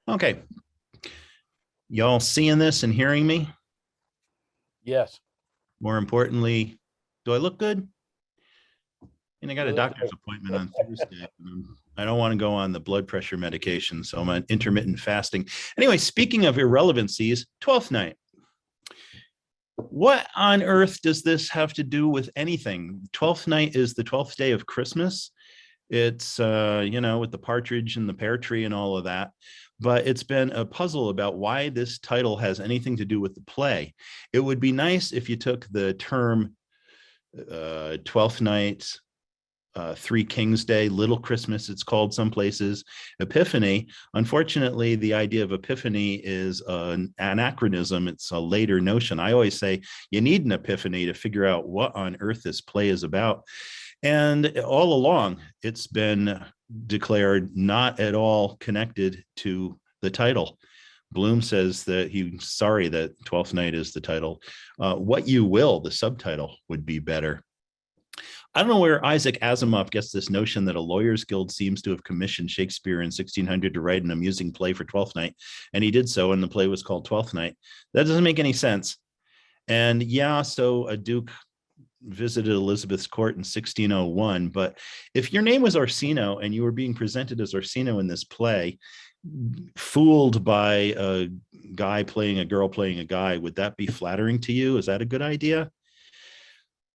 Okay. Y'all seeing this and hearing me? Yes. More importantly, do I look good? And I got a You look doctor's good. appointment on Thursday. I don't want to go on the blood pressure medication, so I'm on intermittent fasting. Anyway, speaking of irrelevancies, Twelfth Night. What on earth does this have to do with anything? Twelfth Night is the 12th day of Christmas. It's, with the partridge and the pear tree and all of that. But it's been a puzzle about why this title has anything to do with the play. It would be nice if you took the term Twelfth Night, Three Kings Day, Little Christmas, it's called some places, Epiphany. Unfortunately, the idea of Epiphany is an anachronism. It's a later notion. I always say you need an epiphany to figure out what on earth this play is about. And all along, it's been declared not at all connected to the title. Bloom says that he's sorry that Twelfth Night is the title. What You Will, the subtitle, would be better. I don't know where Isaac Asimov gets this notion that a lawyers' guild seems to have commissioned Shakespeare in 1600 to write an amusing play for Twelfth Night, and he did so, and the play was called Twelfth Night. That doesn't make any sense. And yeah, so a duke visited Elizabeth's court in 1601, but if your name was Orsino and you were being presented as Orsino in this play, fooled by a guy playing a girl playing a guy, would that be flattering to you? Is that a good idea?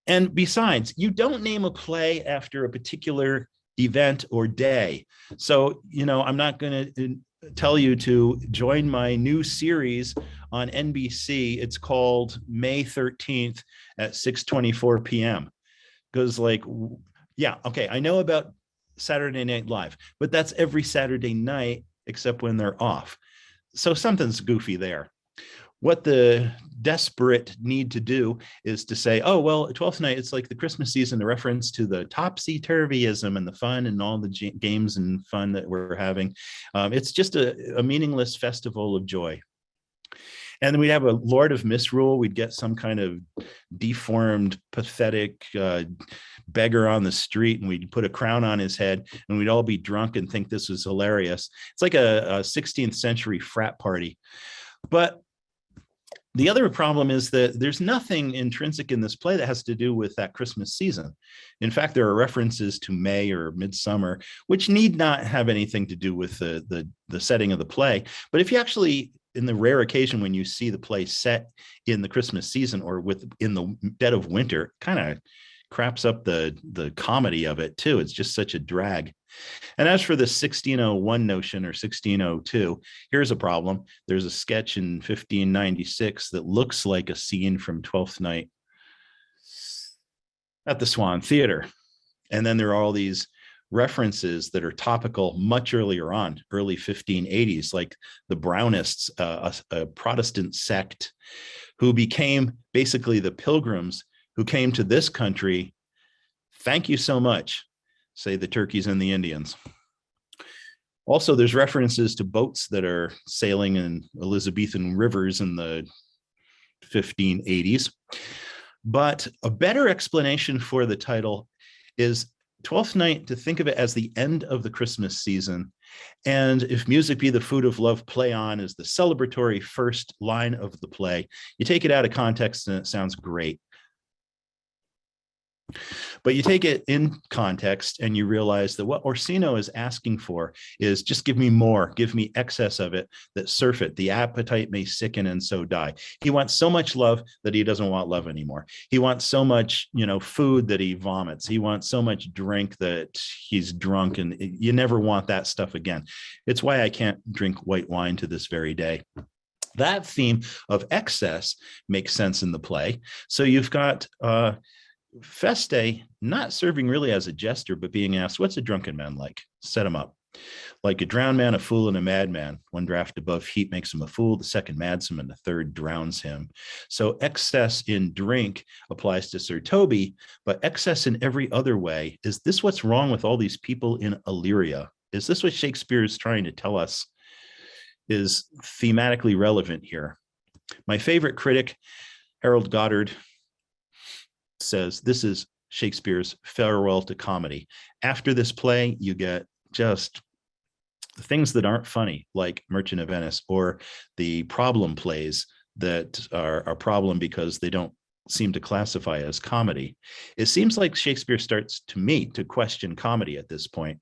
And besides, you don't name a play after a particular event or day. So, I'm not going to tell you to join my new series on NBC. It's called May 13th at 6:24 p.m. Because I know about Saturday Night Live, but that's every Saturday night except when they're off. So something's goofy there. What the desperate need to do is to say, oh, well, Twelfth Night, it's like the Christmas season, a reference to the topsy-turvyism and the fun and all the games and fun that we're having. It's just a meaningless festival of joy. And then we'd have a Lord of Misrule. We'd get some kind of deformed, pathetic beggar on the street, and we'd put a crown on his head, and we'd all be drunk and think this was hilarious. It's like a 16th century frat party. But the other problem is that there's nothing intrinsic in this play that has to do with that Christmas season. In fact, there are references to May or midsummer, which need not have anything to do with the setting of the play. But if you actually, in the rare occasion when you see the play set in the Christmas season or in the dead of winter, kind of craps up the comedy of it too. It's just such a drag. And as for the 1601 notion or 1602, here's a problem. There's a sketch in 1596 that looks like a scene from Twelfth Night at the Swan Theater. And then there are all these references that are topical much earlier on, early 1580s, like the Brownists, a Protestant sect who became basically the pilgrims who came to this country. Thank you so much, say the Turkeys and the Indians. Also, there's references to boats that are sailing in Elizabethan rivers in the 1580s. But a better explanation for the title is Twelfth Night, to think of it as the end of the Christmas season. And if music be the food of love, play on is the celebratory first line of the play. You take it out of context and it sounds great. But you take it in context and you realize that what Orsino is asking for is just give me more, give me excess of it, that surfeit, the appetite may sicken and so die. He wants so much love that he doesn't want love anymore. He wants so much, food that he vomits. He wants so much drink that he's drunk, and you never want that stuff again. It's why I can't drink white wine to this very day. That theme of excess makes sense in the play. So you've got Feste not serving really as a jester, but being asked, what's a drunken man like? Set him up. Like a drowned man, a fool, and a madman. One draft above heat makes him a fool, the second mads him, and the third drowns him. So excess in drink applies to Sir Toby, but excess in every other way. Is this what's wrong with all these people in Illyria? Is this what Shakespeare is trying to tell us is thematically relevant here? My favorite critic, Harold Goddard, says this is Shakespeare's farewell to comedy. After this play, you get just the things that aren't funny, like Merchant of Venice, or the problem plays that are a problem because they don't seem to classify as comedy. It seems like Shakespeare starts, to me, to question comedy at this point.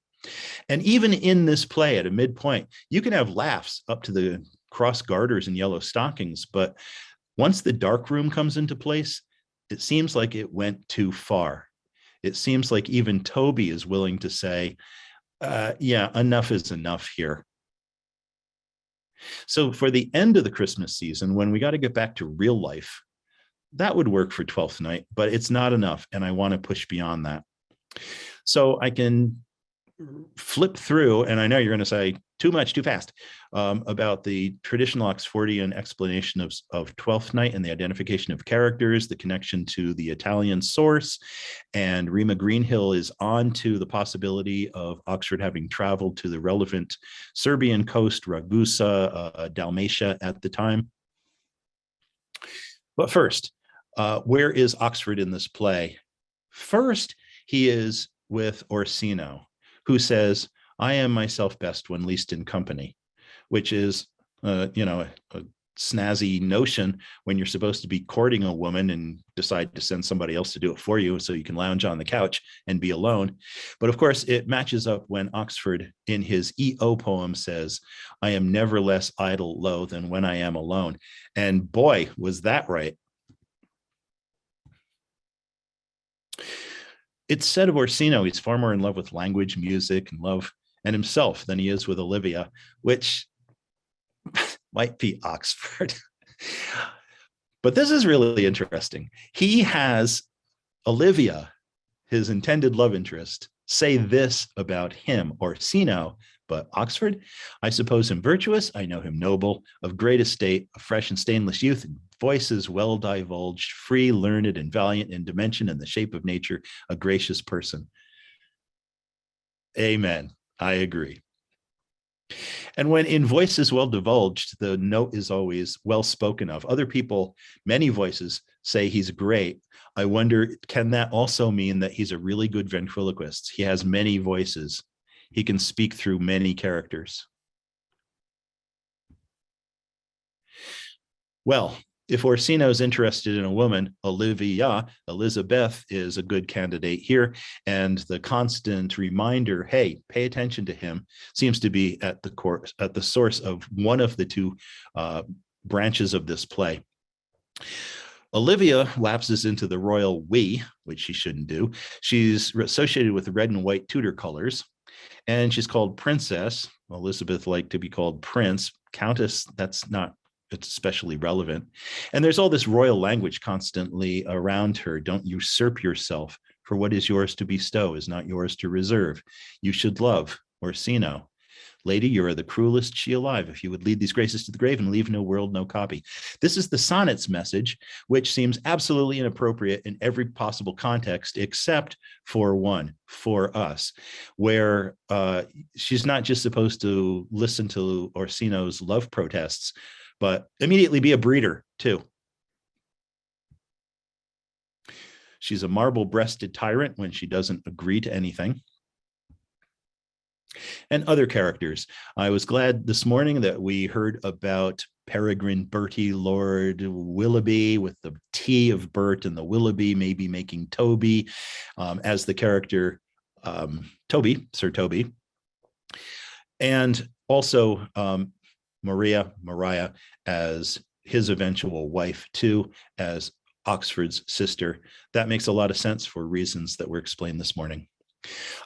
And even in this play at a midpoint, you can have laughs up to the cross garters and yellow stockings, but once the dark room comes into place, it seems like it went too far. It seems like even Toby is willing to say, yeah, enough is enough here. So for the end of the Christmas season, when we got to get back to real life, that would work for Twelfth Night, but it's not enough. And I want to push beyond that. So I can flip through, and I know you're going to say too much, too fast, about the traditional Oxfordian explanation of Twelfth Night and the identification of characters, the connection to the Italian source. And Rima Greenhill is on to the possibility of Oxford having traveled to the relevant Serbian coast, Ragusa, Dalmatia at the time. But first, where is Oxford in this play? First, he is with Orsino, who says, I am myself best when least in company, which is, a snazzy notion when you're supposed to be courting a woman and decide to send somebody else to do it for you so you can lounge on the couch and be alone. But of course, it matches up when Oxford in his E.O. poem says, I am never less idle low than when I am alone. And boy, was that right. It's said of Orsino, he's far more in love with language, music, and love and himself than he is with Olivia, which might be Oxford. But this is really interesting. He has Olivia, his intended love interest, say this about him, Orsino, but Oxford, I suppose him virtuous, I know him noble, of great estate, of fresh and stainless youth, and voices well divulged, free, learned, and valiant in dimension and the shape of nature, a gracious person. Amen. I agree. And when in voices well divulged, the note is always well spoken of. Other people, many voices say he's great. I wonder, can that also mean that he's a really good ventriloquist? He has many voices. He can speak through many characters. Well, if Orsino is interested in a woman, Olivia, Elizabeth, is a good candidate here. And the constant reminder, hey, pay attention to him, seems to be at the source of one of the two branches of this play. Olivia lapses into the royal we, which she shouldn't do. She's associated with the red and white Tudor colors, and she's called princess. Elizabeth liked to be called prince. Countess, that's not especially relevant. And there's all this royal language constantly around her. Don't usurp yourself, for what is yours to bestow is not yours to reserve. You should love. Orsino, lady, you are the cruelest she alive, if you would lead these graces to the grave and leave no world, no copy. This is the sonnet's message, which seems absolutely inappropriate in every possible context, except for one, for us, where she's not just supposed to listen to Orsino's love protests, but immediately be a breeder too. She's a marble-breasted tyrant when she doesn't agree to anything. And other characters. I was glad this morning that we heard about Peregrine Bertie, Lord Willoughby, with the T of Bert and the Willoughby maybe making Toby as the character Toby, Sir Toby. And also Maria as his eventual wife too, as Oxford's sister. That makes a lot of sense for reasons that were explained this morning.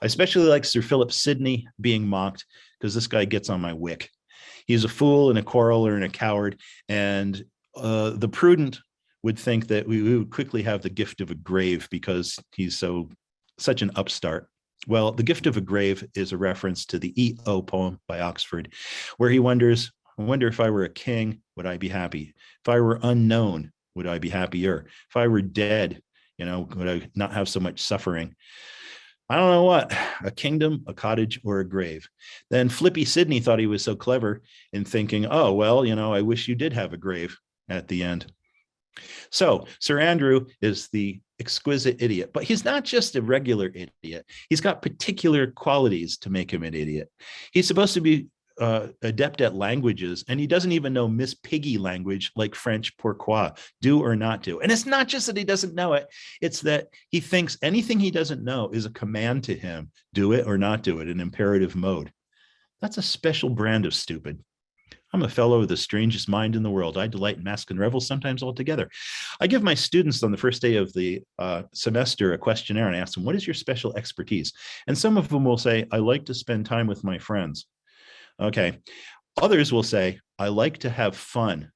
I especially like Sir Philip Sidney being mocked because this guy gets on my wick. He's a fool and a quarreler and a coward. And the prudent would think that we would quickly have the gift of a grave because he's such an upstart. Well, the gift of a grave is a reference to the E.O. poem by Oxford, where he wonders, I wonder if I were a king, would I be happy? If I were unknown, would I be happier? If I were dead, would I not have so much suffering? I don't know what, a kingdom, a cottage, or a grave. Then Flippy Sidney thought he was so clever in thinking, oh, well, I wish you did have a grave at the end. So Sir Andrew is the exquisite idiot, but he's not just a regular idiot. He's got particular qualities to make him an idiot. He's supposed to be adept at languages, and he doesn't even know Miss Piggy language like French pourquoi, do or not do. And it's not just that he doesn't know it, it's that he thinks anything he doesn't know is a command to him, do it or not do it, in imperative mode. That's a special brand of stupid. I'm a fellow with the strangest mind in the world. I delight in masque and revel, sometimes altogether. I give my students on the first day of the semester a questionnaire and ask them, what is your special expertise? And some of them will say, I like to spend time with my friends. Okay. Others will say, I like to have fun.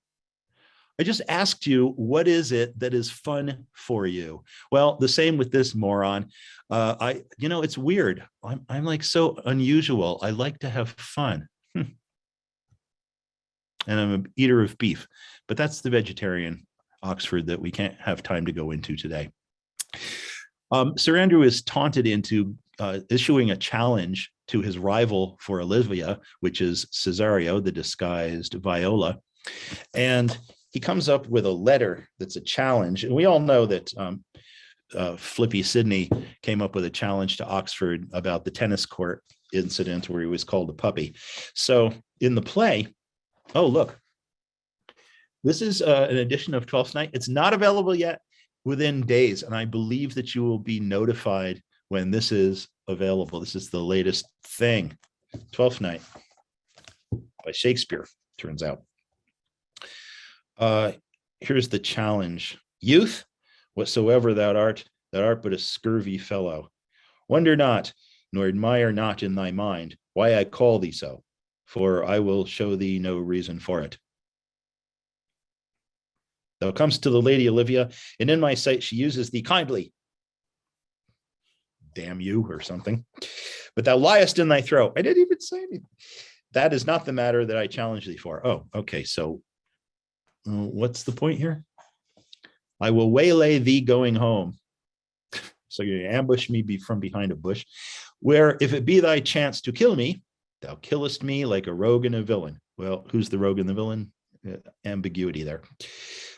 I just asked you, what is it that is fun for you? Well, the same with this moron. It's weird. I'm like so unusual. I like to have fun. And I'm an eater of beef, but that's the vegetarian Oxford that we can't have time to go into today. Sir Andrew is taunted into issuing a challenge to his rival for Olivia, which is Cesario, the disguised Viola. And he comes up with a letter that's a challenge. And we all know that Flippy Sidney came up with a challenge to Oxford about the tennis court incident where he was called a puppy. So in the play, oh, look, this is an edition of Twelfth Night. It's not available yet, within days. And I believe that you will be notified when this is available. This is the latest thing. Twelfth Night by Shakespeare, turns out. Here's the challenge. Youth, whatsoever thou art but a scurvy fellow. Wonder not, nor admire not in thy mind why I call thee so, for I will show thee no reason for it. Thou comest to the lady Olivia, and in my sight she uses thee kindly. Damn you, or something. But thou liest in thy throat. I didn't even say anything. That is not the matter that I challenge thee for. Oh, okay, so what's the point here? I will waylay thee going home. So you ambush me from behind a bush, where if it be thy chance to kill me, thou killest me like a rogue and a villain. Well, who's the rogue and the villain? Ambiguity there.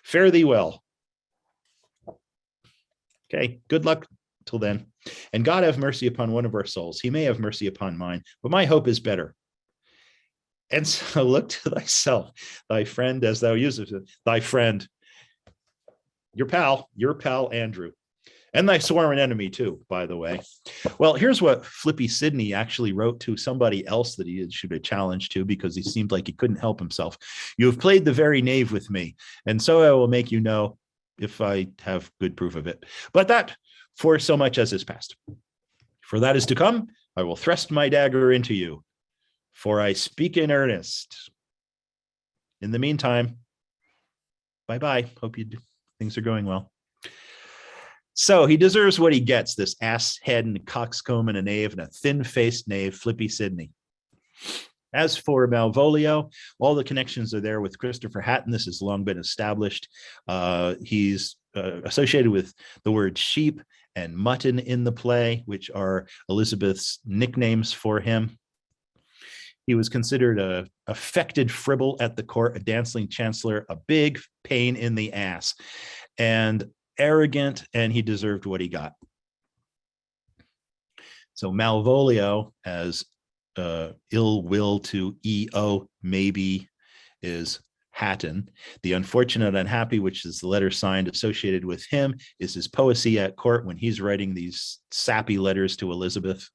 Fare thee well. Okay, good luck till then. And God have mercy upon one of our souls. He may have mercy upon mine, but my hope is better. And so look to thyself, thy friend as thou usest it, thy friend, your pal Andrew. And thy sworn enemy too, by the way. Well, here's what Flippy Sidney actually wrote to somebody else that he issued a challenge to because he seemed like he couldn't help himself. You have played the very knave with me, and so I will make you know if I have good proof of it. But that for so much as is past. For that is to come, I will thrust my dagger into you, for I speak in earnest. In the meantime, bye-bye. Hope things are going well. So he deserves what he gets, this ass head and coxcomb and a knave and a thin-faced knave, Flippy Sidney. As for Malvolio, all the connections are there with Christopher Hatton. This has long been established. He's associated with the word sheep and mutton in the play, which are Elizabeth's nicknames for him. He was considered a affected fribble at the court, a dancing chancellor, a big pain in the ass, and arrogant, and he deserved what he got. So Malvolio, as ill will to E.O. maybe, is Hatton. The unfortunate unhappy, which is the letter signed associated with him, is his poesy at court when he's writing these sappy letters to Elizabeth.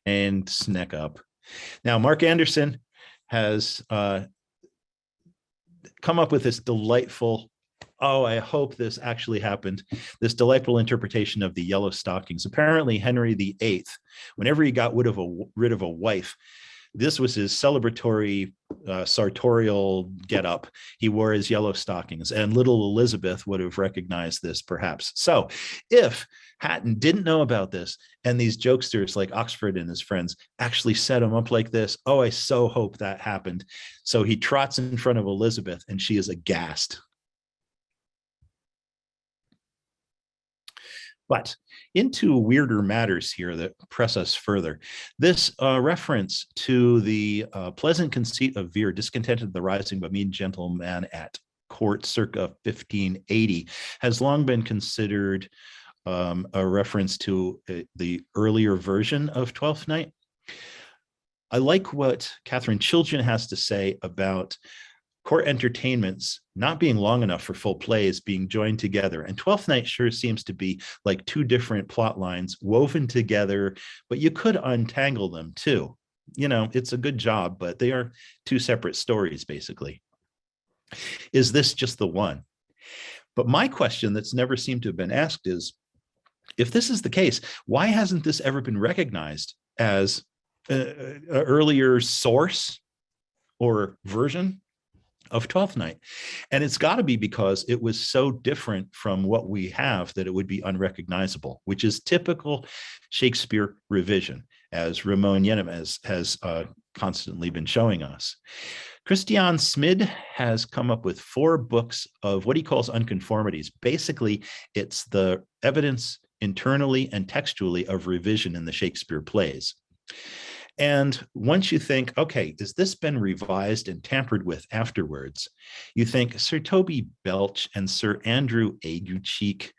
And sneck up. Now, Mark Anderson has come up with this delightful, oh, I hope this actually happened, this delightful interpretation of the yellow stockings. Apparently, Henry VIII, whenever he got rid of a wife, this was his celebratory sartorial getup. He wore his yellow stockings, and little Elizabeth would have recognized this, perhaps. So if Hatton didn't know about this, and these jokesters like Oxford and his friends actually set him up like this, oh, I so hope that happened. So he trots in front of Elizabeth, and she is aghast. But into weirder matters here that press us further. This reference to the pleasant conceit of Vere, discontented the rising but mean gentleman at court circa 1580, has long been considered a reference to the earlier version of Twelfth Night. I like what Catherine Children has to say about court entertainments not being long enough for full plays being joined together. And Twelfth Night sure seems to be like two different plot lines woven together, but you could untangle them too. You know, it's a good job, but they are two separate stories, basically. Is this just the one? But my question that's never seemed to have been asked is, if this is the case, why hasn't this ever been recognized as an earlier source or version of Twelfth Night? And it's got to be because it was so different from what we have that it would be unrecognizable, which is typical Shakespeare revision, as Ramon Yenemes has constantly been showing us. Christian Smid has come up with 4 books of what he calls unconformities. Basically, it's the evidence internally and textually of revision in the Shakespeare plays. And once you think, okay, has this been revised and tampered with afterwards? You think Sir Toby Belch and Sir Andrew Aguecheek,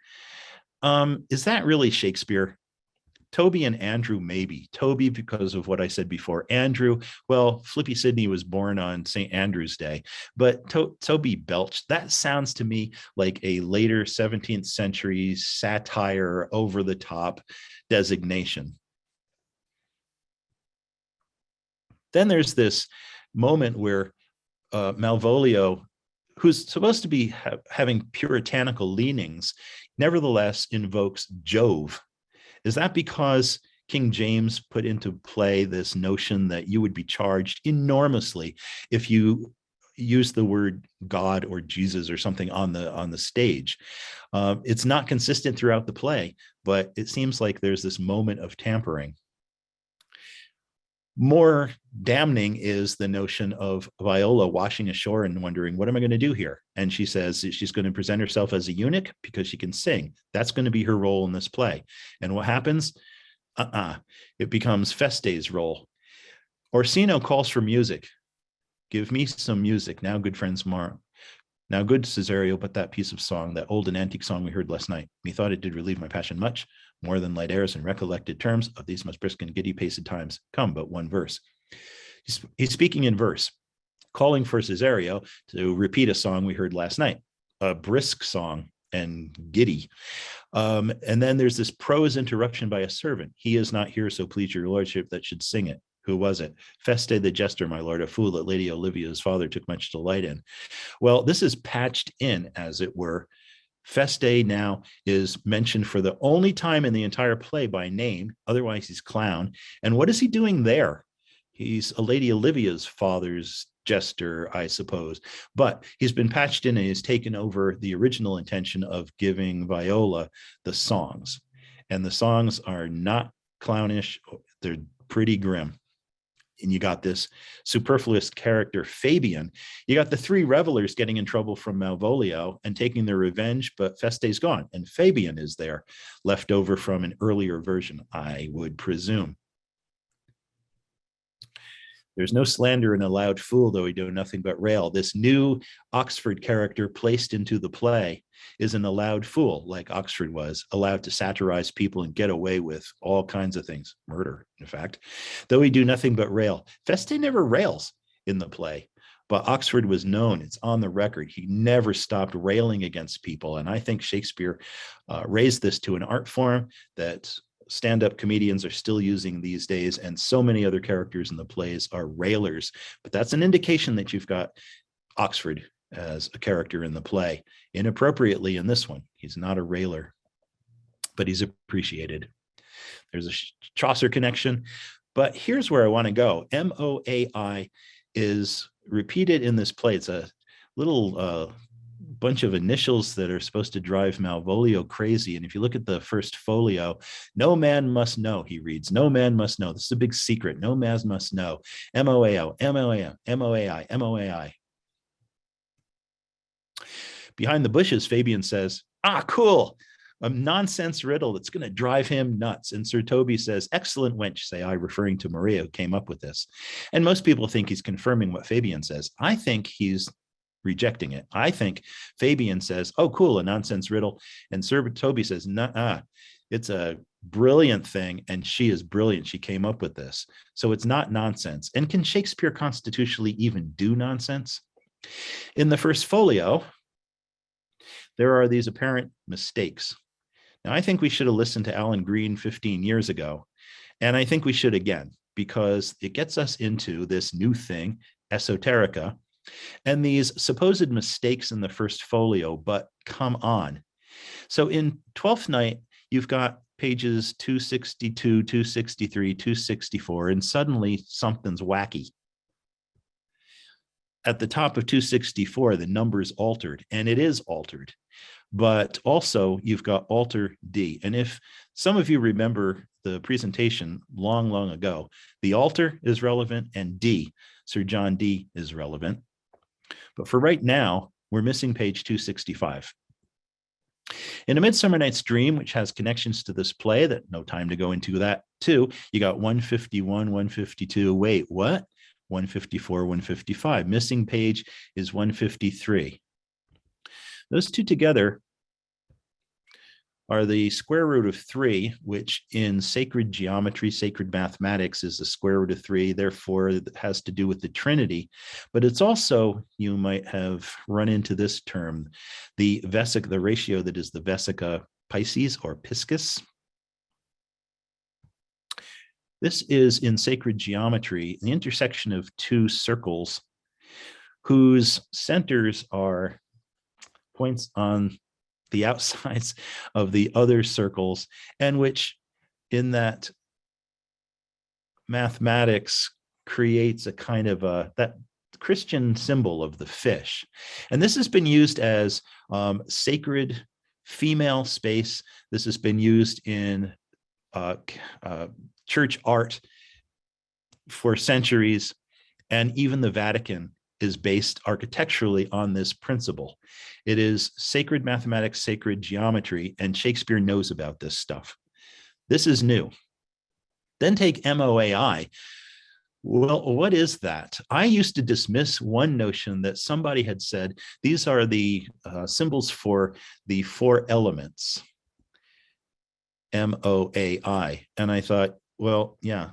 is that really Shakespeare? Toby and Andrew, maybe. Toby, because of what I said before. Andrew, well, Flippy Sidney was born on St. Andrew's Day. But Toby Belch, that sounds to me like a later 17th century satire, over-the-top designation. Then there's this moment where Malvolio, who's supposed to be having puritanical leanings, nevertheless invokes Jove. Is that because King James put into play this notion that you would be charged enormously if you use the word God or Jesus or something on the stage? It's not consistent throughout the play, but it seems like there's this moment of tampering. More damning is the notion of Viola washing ashore and wondering, what am I going to do here? And she says she's going to present herself as a eunuch because she can sing. That's going to be her role in this play. And what happens? It becomes Feste's role. Orsino calls for music. Give me some music. Now, good friends, now, good Cesario, but that piece of song, that old and antique song we heard last night, methought it did relieve my passion much, more than light airs and recollected terms of these most brisk and giddy paced times. Come but one verse. He's speaking in verse, calling for Cesario to repeat a song we heard last night, a brisk song and giddy. And then there's this prose interruption by a servant. He is not here, so please your lordship that should sing it. Who was it? Feste the jester, my lord, a fool that Lady Olivia's father took much delight in. Well, this is patched in, as it were. Feste now is mentioned for the only time in the entire play by name. Otherwise, he's clown. And what is he doing there? He's a Lady Olivia's father's jester, I suppose. But he's been patched in and he's taken over the original intention of giving Viola the songs. And the songs are not clownish. They're pretty grim. And you got this superfluous character, Fabian. You got the 3 revelers getting in trouble from Malvolio and taking their revenge, but Feste's gone. And Fabian is there, left over from an earlier version, I would presume. There's no slander in a loud fool, though he do nothing but rail. This new Oxford character placed into the play is an allowed fool, like Oxford was, allowed to satirize people and get away with all kinds of things, murder, in fact, though he do nothing but rail. Feste never rails in the play, but Oxford was known, it's on the record, he never stopped railing against people. And I think Shakespeare raised this to an art form that stand-up comedians are still using these days, and so many other characters in the plays are railers. But that's an indication that you've got Oxford as a character in the play. Inappropriately in this one, he's not a railer, but he's appreciated. There's a Chaucer connection, but here's where I want to go. M.O.A.I is repeated in this play. It's a little bunch of initials that are supposed to drive Malvolio crazy. And if you look at the first folio, no man must know, he reads, no man must know. This is a big secret. No man must know. M-O-A-O, M-O-A-O, M-O-A-I, M-O-A-I. Behind the bushes, Fabian says, cool. A nonsense riddle that's going to drive him nuts. And Sir Toby says, excellent wench, say I, referring to Maria, who came up with this. And most people think he's confirming what Fabian says. I think he's rejecting it. I think Fabian says, oh, cool, a nonsense riddle. And Sir Toby says, nah, It's a brilliant thing, and she is brilliant. She came up with this. So it's not nonsense. And can Shakespeare constitutionally even do nonsense? In the first folio, there are these apparent mistakes. Now, I think we should have listened to Alan Green 15 years ago, and I think we should again, because it gets us into this new thing, esoterica, and these supposed mistakes in the first folio, but come on. So in Twelfth Night, you've got pages 262, 263, 264, and suddenly something's wacky. At the top of 264, the number's altered, and it is altered. But also you've got alter D. And if some of you remember the presentation long, long ago, the alter is relevant and D, Sir John D, is relevant. But for right now, we're missing page 265. In A Midsummer Night's Dream, which has connections to this play, that no time to go into that too, you got 151, 152. Wait, what? 154, 155. Missing page is 153. Those two together are the square root of 3, which in sacred geometry, sacred mathematics, is the square root of 3. Therefore, it has to do with the Trinity. But it's also, you might have run into this term, the vesica, the ratio that is the vesica Pisces or Piscis. This is in sacred geometry, the intersection of two circles whose centers are points on the outsides of the other circles, and which in that mathematics creates a kind of that Christian symbol of the fish. And this has been used as sacred female space. This has been used in church art for centuries, and even the Vatican is based architecturally on this principle. It is sacred mathematics, sacred geometry, and Shakespeare knows about this stuff. This is new. Then take M.O.A.I. Well, what is that? I used to dismiss one notion that somebody had said, these are the symbols for the 4 elements, M.O.A.I. And I thought, well, yeah,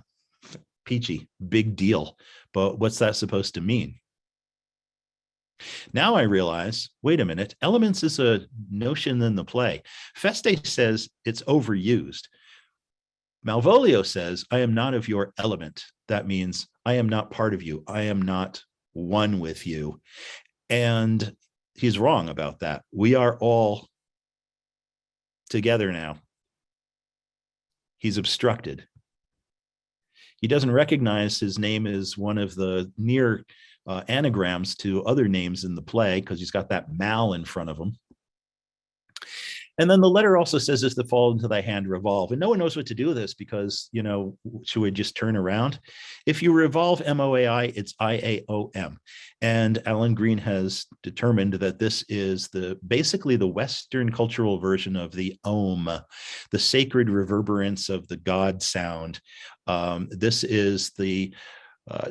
peachy, big deal. But what's that supposed to mean? Now I realize, wait a minute, elements is a notion in the play. Feste says it's overused. Malvolio says, I am not of your element. That means I am not part of you. I am not one with you. And he's wrong about that. We are all together now. He's obstructed. He doesn't recognize his name as one of the near anagrams to other names in the play because he's got that mal in front of him. And then the letter also says, if the fall into thy hand revolve. And no one knows what to do with this because, you know, should we just turn around? If you revolve M-O-A-I, it's I-A-O-M. And Alan Green has determined that this is basically the Western cultural version of the Om, the sacred reverberance of the God sound. This is the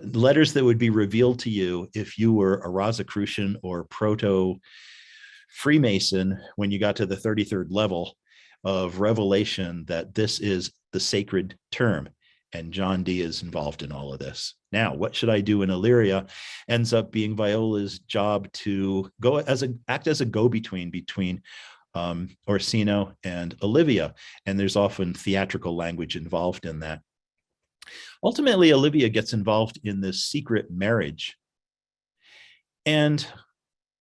letters that would be revealed to you if you were a Rosicrucian or Proto-Freemason when you got to the 33rd level of revelation, that this is the sacred term. And John Dee is involved in all of this. Now, what should I do in Illyria? Ends up being Viola's job to act as a go-between between Orsino and Olivia. And there's often theatrical language involved in that. Ultimately, Olivia gets involved in this secret marriage. And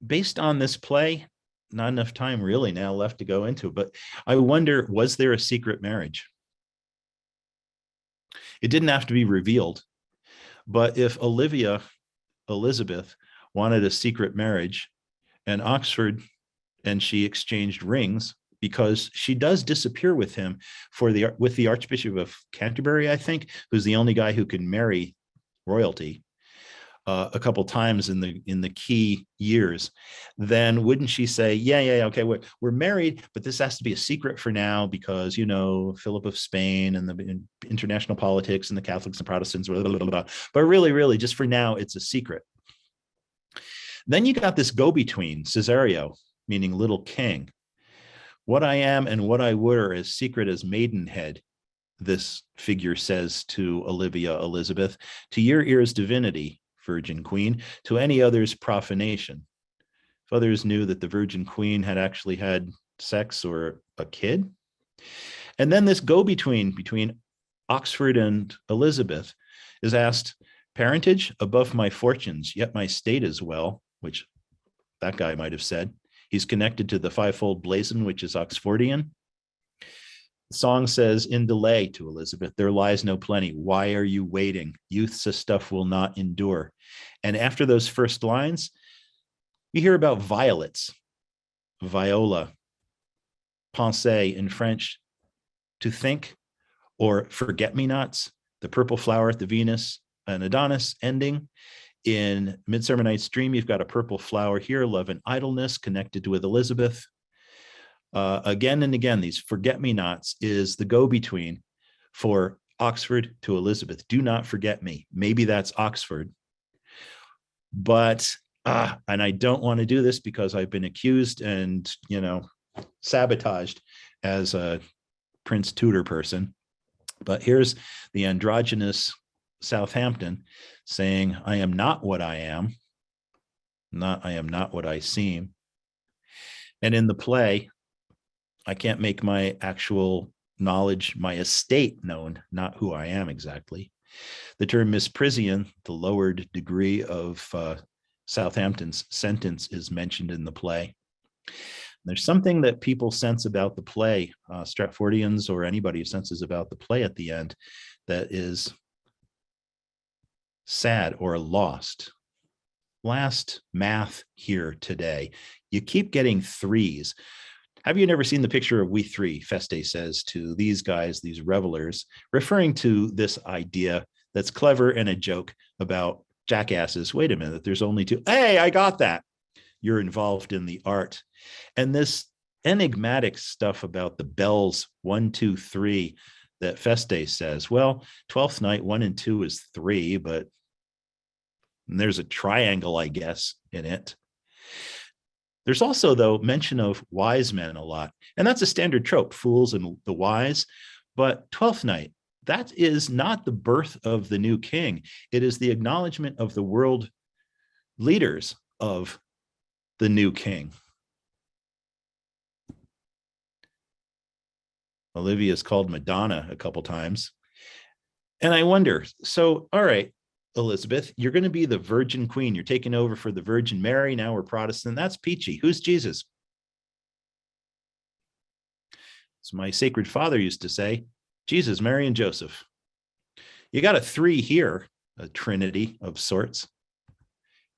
based on this play, not enough time really now left to go into, but I wonder, was there a secret marriage? It didn't have to be revealed, but if Elizabeth wanted a secret marriage and Oxford and she exchanged rings, because she does disappear with him with the Archbishop of Canterbury, I think, who's the only guy who can marry royalty a couple times in the key years, then wouldn't she say, yeah, okay, we're married, but this has to be a secret for now because, you know, Philip of Spain and the international politics and the Catholics and Protestants, blah, blah, blah, blah. But really, just for now, it's a secret. Then you got this go-between, Cesario, meaning little king, What I am and what I would are as secret as Maidenhead, this figure says to Olivia Elizabeth. To your ears, divinity, Virgin Queen, to any others, profanation. If others knew that the Virgin Queen had actually had sex or a kid. And then this go-between between Oxford and Elizabeth is asked, parentage above my fortunes, yet my state is well, which that guy might have said. He's connected to the fivefold blazon, which is Oxfordian. The song says, in delay to Elizabeth, there lies no plenty. Why are you waiting? Youth's stuff will not endure. And after those first lines, you hear about violets, viola, pensée in French, to think, or forget-me-nots, the purple flower at the Venus and Adonis ending. In Midsummer Night's Dream, you've got a purple flower here, love and idleness connected with Elizabeth. Again and again, these forget-me-nots is the go-between for Oxford to Elizabeth. Do not forget me. Maybe that's Oxford. But, and I don't want to do this because I've been accused and, sabotaged as a Prince Tudor person. But here's the androgynous Southampton saying, I am not what I am, I am not what I seem. And in the play, I can't make my actual knowledge, my estate known, not who I am exactly. The term misprision, the lowered degree of Southampton's sentence, is mentioned in the play. There's something that people sense about the play, Stratfordians or anybody who senses about the play at the end, that is sad or lost. Last math here today. You keep getting threes. Have you never seen the picture of we three? Feste says to these guys, these revelers, referring to this idea that's clever and a joke about jackasses. Wait a minute, there's only two. Hey, I got that. You're involved in the art. And this enigmatic stuff about the bells 1, 2, 3 that Feste says, well, 12th night 1 and 2 is 3, but there's a triangle, I guess, in it. There's also, though, mention of wise men a lot. And that's a standard trope, fools and the wise. But 12th night, that is not the birth of the new king. It is the acknowledgement of the world leaders of the new king. Olivia is called Madonna a couple times. And I wonder, so, all right, Elizabeth, you're going to be the Virgin Queen. You're taking over for the Virgin Mary. Now we're Protestant. That's peachy. Who's Jesus? So my sacred father used to say, Jesus, Mary, and Joseph. You got a 3 here, a trinity of sorts.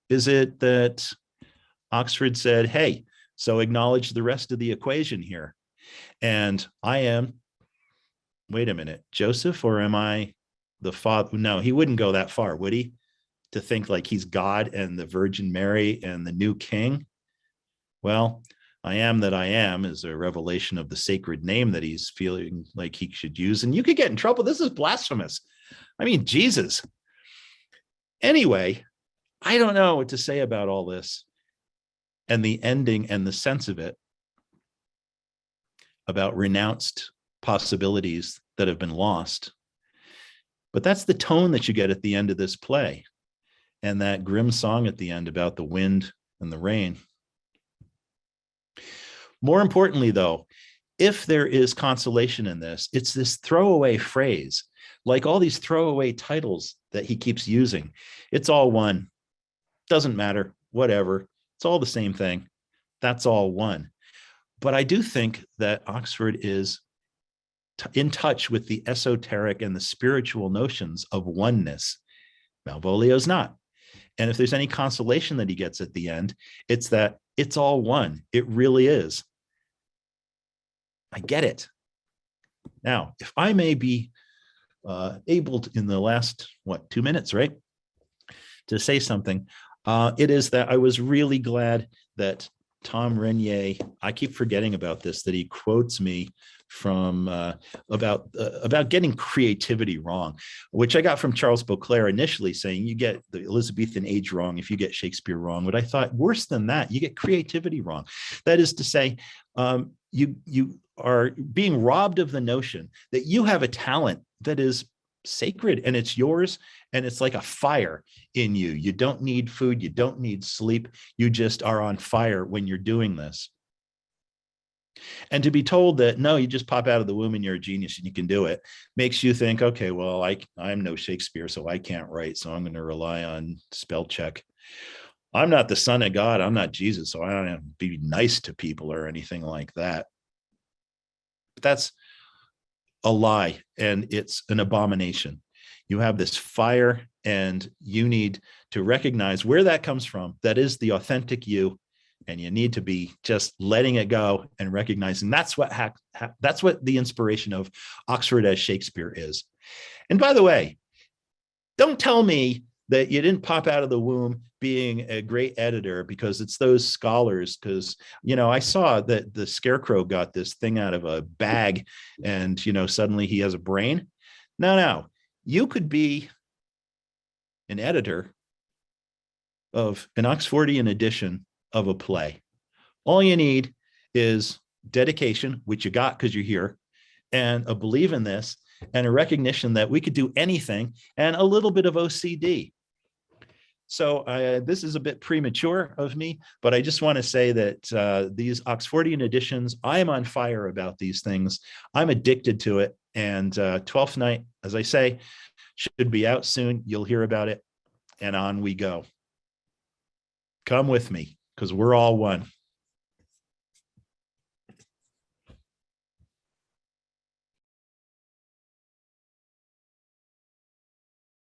Is it that Oxford said, hey, so acknowledge the rest of the equation here? And I am, wait a minute, Joseph, or am I the father? No, he wouldn't go that far, would he? To think like he's God and the Virgin Mary and the new king. Well, I am that I am is a revelation of the sacred name that he's feeling like he should use. And you could get in trouble. This is blasphemous. I mean, Jesus. Anyway, I don't know what to say about all this and the ending and the sense of it about renounced possibilities that have been lost. But that's the tone that you get at the end of this play. And that grim song at the end about the wind and the rain. More importantly, though, if there is consolation in this, it's this throwaway phrase, like all these throwaway titles that he keeps using. It's all one. Doesn't matter. Whatever. It's all the same thing. That's all one. But I do think that Oxford is in touch with the esoteric and the spiritual notions of oneness. Malvolio's not. And if there's any consolation that he gets at the end, it's that it's all one. It really is. I get it. Now, if I may be able to, in the last, 2 minutes, right, to say something, it is that I was really glad that Tom Renier, I keep forgetting about this, that he quotes me from about getting creativity wrong, which I got from Charles Beauclerk initially, saying you get the Elizabethan age wrong if you get Shakespeare wrong. But I thought worse than that, you get creativity wrong. That is to say, you are being robbed of the notion that you have a talent that is sacred and it's yours, and it's like a fire in you. You don't need food, you don't need sleep, you just are on fire when you're doing this. And to be told that no, you just pop out of the womb and you're a genius and you can do it, makes you think, okay, well, I'm no Shakespeare, so I can't write, so I'm going to rely on spell check. I'm not the son of God, I'm not Jesus, so I don't have to be nice to people or anything like that. But that's a lie, and it's an abomination. You have this fire, and you need to recognize where that comes from. That is the authentic you, and you need to be just letting it go and recognizing that's what that's what the inspiration of Oxford as Shakespeare is. And by the way, don't tell me that you didn't pop out of the womb being a great editor because it's those scholars. Because, I saw that the Scarecrow got this thing out of a bag and, suddenly he has a brain. No, you could be an editor of an Oxfordian edition of a play. All you need is dedication, which you got because you're here, and a belief in this, and a recognition that we could do anything, and a little bit of OCD. So this is a bit premature of me, but I just want to say that these Oxfordian editions, I am on fire about these things. I'm addicted to it. And Twelfth Night, as I say, should be out soon. You'll hear about it. And on we go. Come with me, because we're all one.